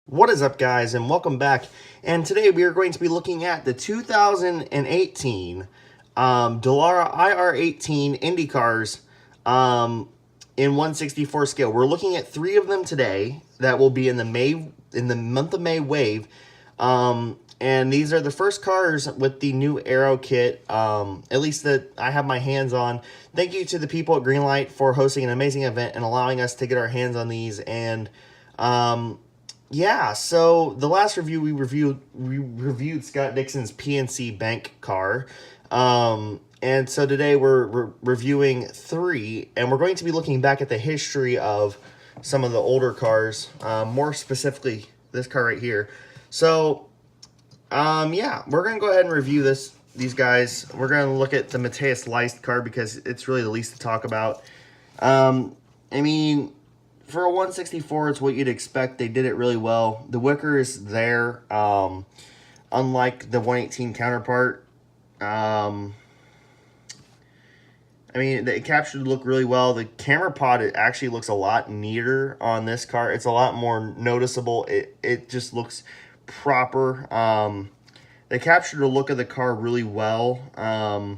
What is up, guys, and welcome back. And today we are going to be looking at the 2018 Dallara IR18 Indy cars in 1/64 scale. We're looking at 3 of them today that will be in the month of May wave. And these are the first cars with the new aero kit, at least that I have my hands on. Thank you to the people at Greenlight for hosting an amazing event and allowing us to get our hands on these. And yeah, so the last review we reviewed Scott Dixon's PNC Bank car. And so today we're reviewing 3, and we're going to be looking back at the history of some of the older cars, more specifically this car right here. So, yeah, we're going to go ahead and review these guys. We're going to look at the Matthias Leist car because it's really the least to talk about. I mean, for a 1/64, it's what you'd expect. They did it really well. The wicker is there, unlike the 118 counterpart. I mean, it captured the look really well. The camera pod, it actually looks a lot neater on this car. It's a lot more noticeable. It just looks proper. They captured the look of the car really well. I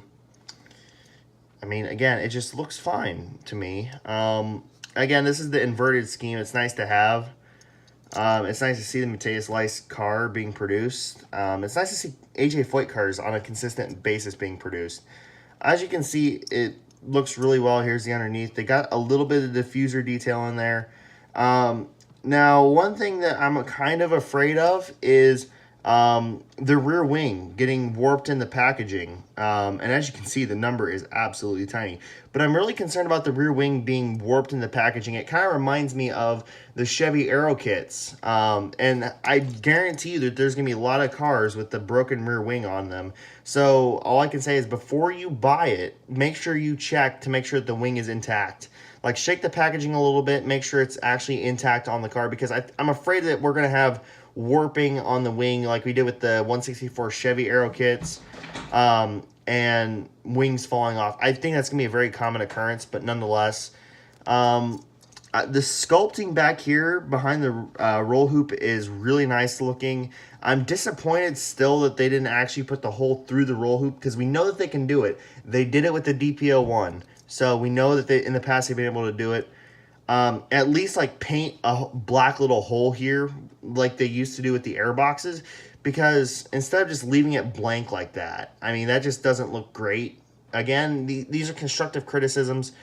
mean, again, it just looks fine to me. Again, this is the inverted scheme. It's nice to have. It's nice to see the Matthias Leist car being produced. It's nice to see AJ Foyt cars on a consistent basis being produced. As you can see, it looks really well. Here's the underneath. They got a little bit of diffuser detail in there. Now, one thing that I'm kind of afraid of is the rear wing getting warped in the packaging. And as you can see, the number is absolutely tiny. But I'm really concerned about the rear wing being warped in the packaging. It kind of reminds me of the Chevy Aero kits. And I guarantee you that there's going to be a lot of cars with the broken rear wing on them. So all I can say is before you buy it, make sure you check to make sure that the wing is intact. Like, shake the packaging a little bit, make sure it's actually intact on the car, because I'm afraid that we're going to have warping on the wing like we did with the 1/64 Chevy Aero kits, and wings falling off. I think that's going to be a very common occurrence, but nonetheless, the sculpting back here behind the roll hoop is really nice looking. I'm disappointed still that they didn't actually put the hole through the roll hoop, because we know that they can do it. They did it with the DP01. So we know that in the past they've been able to do it. At least like paint a black little hole here like they used to do with the air boxes, because instead of just leaving it blank like that, I mean, that just doesn't look great. Again, these are constructive criticisms.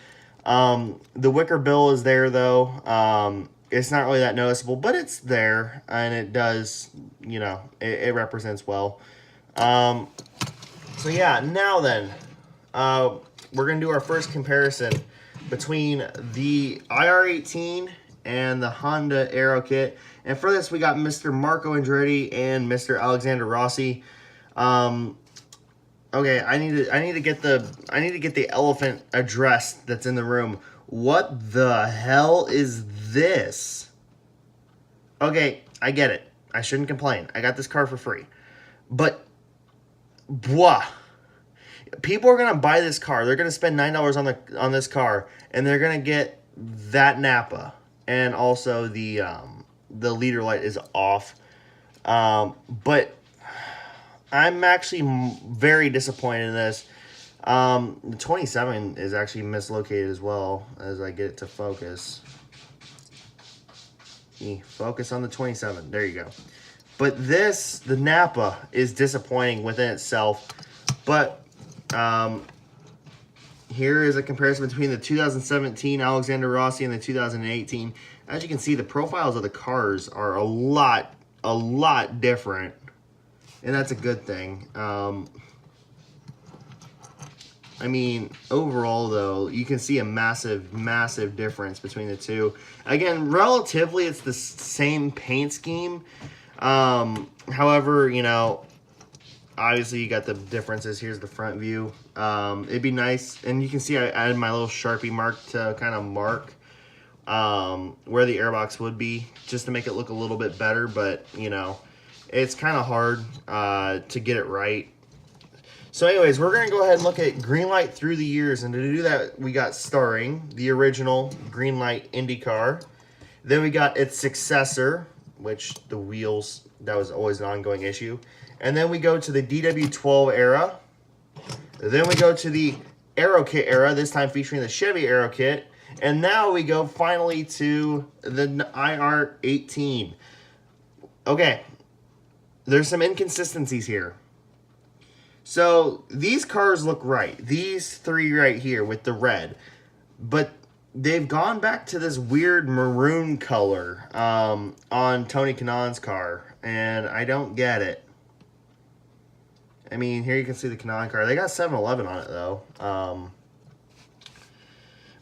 The wicker bill is there though. It's not really that noticeable, but it's there, and it does, you know, it represents well. So yeah, now then, we're going to do our first comparison between the IR18 and the Honda Aero kit. And for this, we got Mr. Marco Andretti and Mr. Alexander Rossi. Okay, I need to get the elephant addressed that's in the room. What the hell is this? Okay, I get it. I shouldn't complain. I got this car for free. But, blah. People are going to buy this car. They're going to spend $9 on this car, and they're going to get that Napa, and also the leader light is off. But I'm actually very disappointed in this. The 27 is actually mislocated as well, as I get it to focus. Focus on the 27. There you go. But the Napa is disappointing within itself. But here is a comparison between the 2017 Alexander Rossi and the 2018. As you can see, the profiles of the cars are a lot different, and that's a good thing. I mean, overall though, you can see a massive difference between the two. Again, relatively, it's the same paint scheme. However, you know, obviously, you got the differences. Here's the front view. It'd be nice, and you can see I added my little Sharpie mark to kind of mark where the airbox would be, just to make it look a little bit better. But, you know, it's kind of hard to get it right. So anyways, we're going to go ahead and look at Greenlight through the years. And to do that, we got starring the original Greenlight Indy car. Then we got its successor, which the wheels, that was always an ongoing issue. And then we go to the DW12 era. Then we go to the Aero Kit era, this time featuring the Chevy Aero Kit. And now we go finally to the IR18. Okay, there's some inconsistencies here. So these cars look right. These three right here with the red. But they've gone back to this weird maroon color on Tony Kanaan's car. And I don't get it. I mean, here you can see the Kanaan car. They got 7-Eleven on it, though.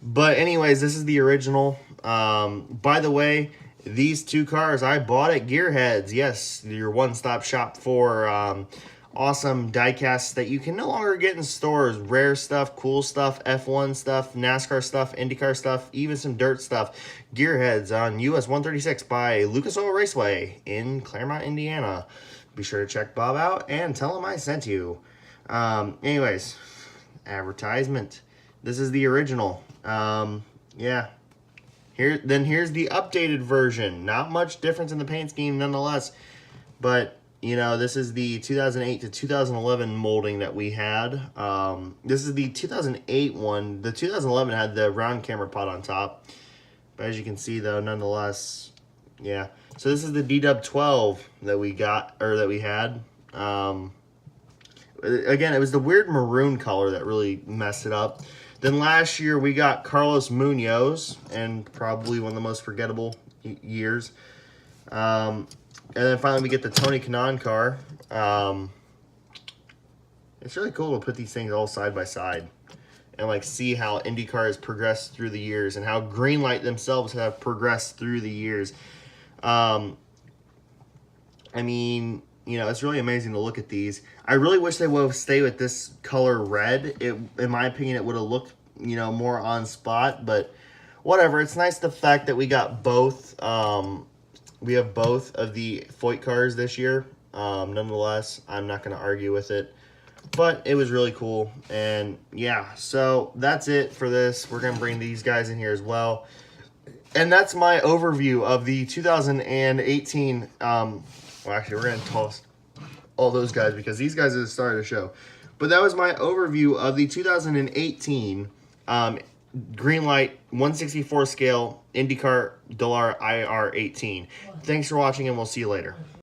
But anyways, this is the original. By the way, these two cars I bought at Gearheads. Yes, your one-stop shop for awesome diecasts that you can no longer get in stores. Rare stuff, cool stuff, F1 stuff, NASCAR stuff, IndyCar stuff, even some dirt stuff. Gearheads on US 136 by Lucas Oil Raceway in Claremont, Indiana. Be sure to check Bob out and tell him I sent you. Anyways, advertisement. This is the original. Yeah. Here's the updated version. Not much difference in the paint scheme nonetheless. But, you know, this is the 2008 to 2011 molding that we had. This is the 2008 one. The 2011 had the round camera pot on top. But as you can see, though, nonetheless, yeah. So this is the DW12 that we got, or that we had. Again, it was the weird maroon color that really messed it up. Then last year we got Carlos Munoz, and probably one of the most forgettable years. And then finally we get the Tony Kanaan car. It's really cool to put these things all side by side and like see how IndyCar has progressed through the years and how Greenlight themselves have progressed through the years. I mean, you know, it's really amazing to look at these. I really wish they would have stayed with this color red. In my opinion, it would have looked, you know, more on spot, but whatever. It's nice the fact that we got both. We have both of the Foyt cars this year. Nonetheless, I'm not going to argue with it, but it was really cool. And yeah, so that's it for this. We're going to bring these guys in here as well. And that's my overview of the 2018, well, actually, we're going to toss all those guys because these guys are the star of the show. But that was my overview of the 2018 Greenlight 1/64 scale IndyCar Dallara IR18. Thanks for watching, and we'll see you later.